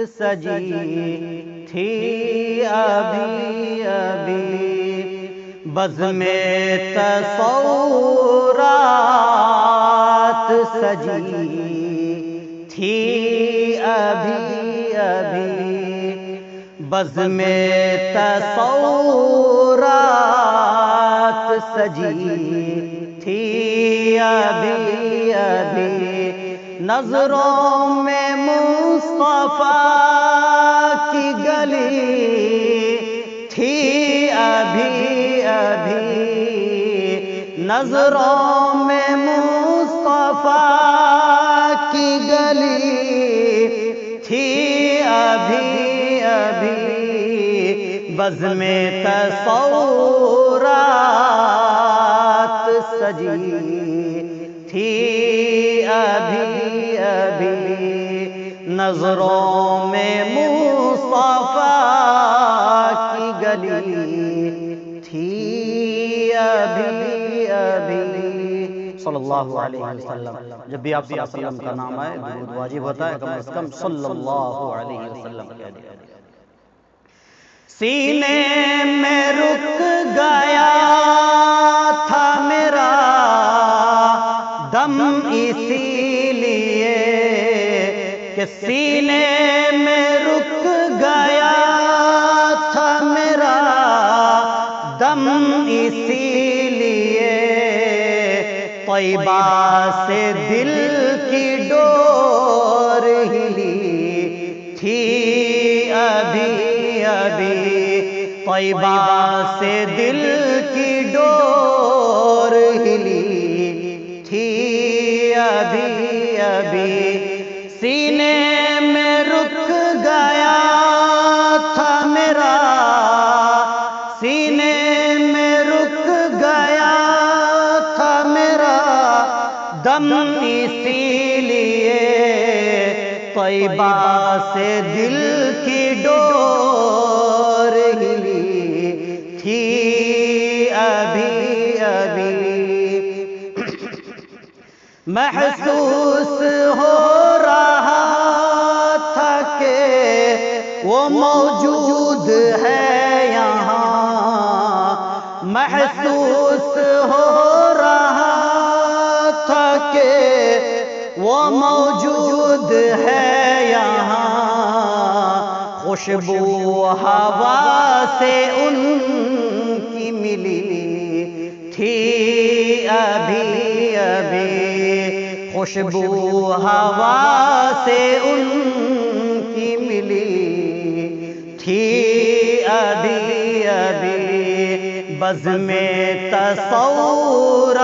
سجی تھی ابھی ابھی، بزم تصورات سجی تھی ابھی ابھی، بزم تصورات سجی تھی ابھی ابھی، نظروں میں مصطفیٰ کی گلی تھی ابھی ابھی، نظروں میں مصطفیٰ کی گلی تھی ابھی ابھی، بزم تصورات سجی تھی ابھی ابھی، نظروں میں مصطفیٰ کی گلی تھی ابھی ابھی، صلی اللہ علیہ وسلم۔ جب بھی آپ صلی اللہ علیہ وسلم کا نام آئے درود واجب ہوتا ہے، کم از کم صلی اللہ علیہ وسلم کہہ دیا۔ سینے میں رک گیا تھا میرا دم اسی لیے کہ سینے میں رک گیا تھا میرا دم اسی لیے، طیبہ سے دل کی ڈور ہلی تھی ابھی ابھی، طیبہ سے دل کی ڈور ہلی تھی ابھی ابھی، سینے میں رک گیا تھا میرا، سینے میں رک گیا تھا میرا دم اسی لیے، طیبہ سے دل کی ڈور ہلی تھی ابھی ابھی، محسوس ہو رہا تھا کہ وہ موجود ہے یہاں، محسوس ہو رہا تھا کہ وہ موجود ہے یہاں، خوشبو ہوا سے ان کی ملی تھی ابھی ابھی، خوشبو ہوا سے ان کی ملی تھی ابھی ابھی، بزم تصورات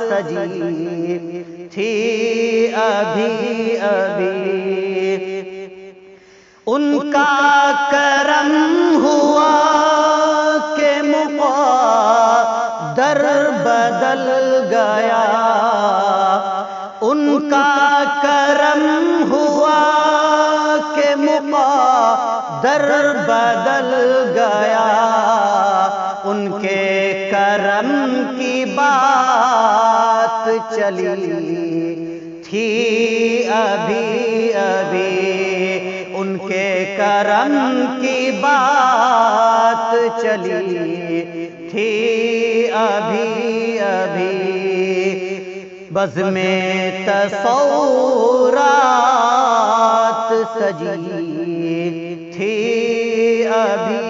سجی تھی ابھی ابھی، ان کا کرم ہوا کہ مقدر بدل گیا، ان کا کرم ہوا کہ مقدر بدل گیا، ان کے کرم کی بات چلی تھی ابھی ابھی، ان کے کرم کی بات چلی تھی ابھی ابھی، بزم تصورات سجی تھی ابھی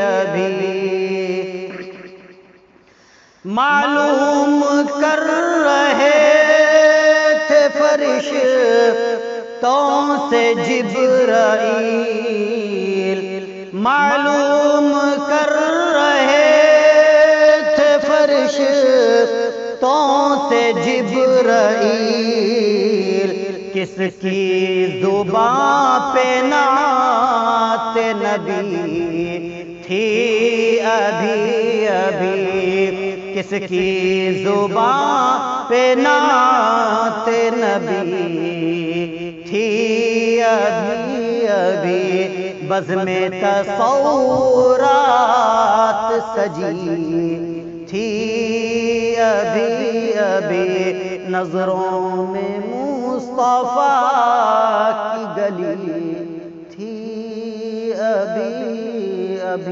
ابھی، معلوم کر رہے تھے فرشتوں سے جبرائیل، معلوم کر رہے تھے فرشتوں سے جبرائیل، کس کی زبان پہ نعت نبی تھی ابھی ابھی، کس کی زبان پہ نعت نبی تھی ابھی ابھی، بزم تصورات سجی تھی ابھی ابھی، نظروں میں مصطفیٰ کی گلی تھی ابھی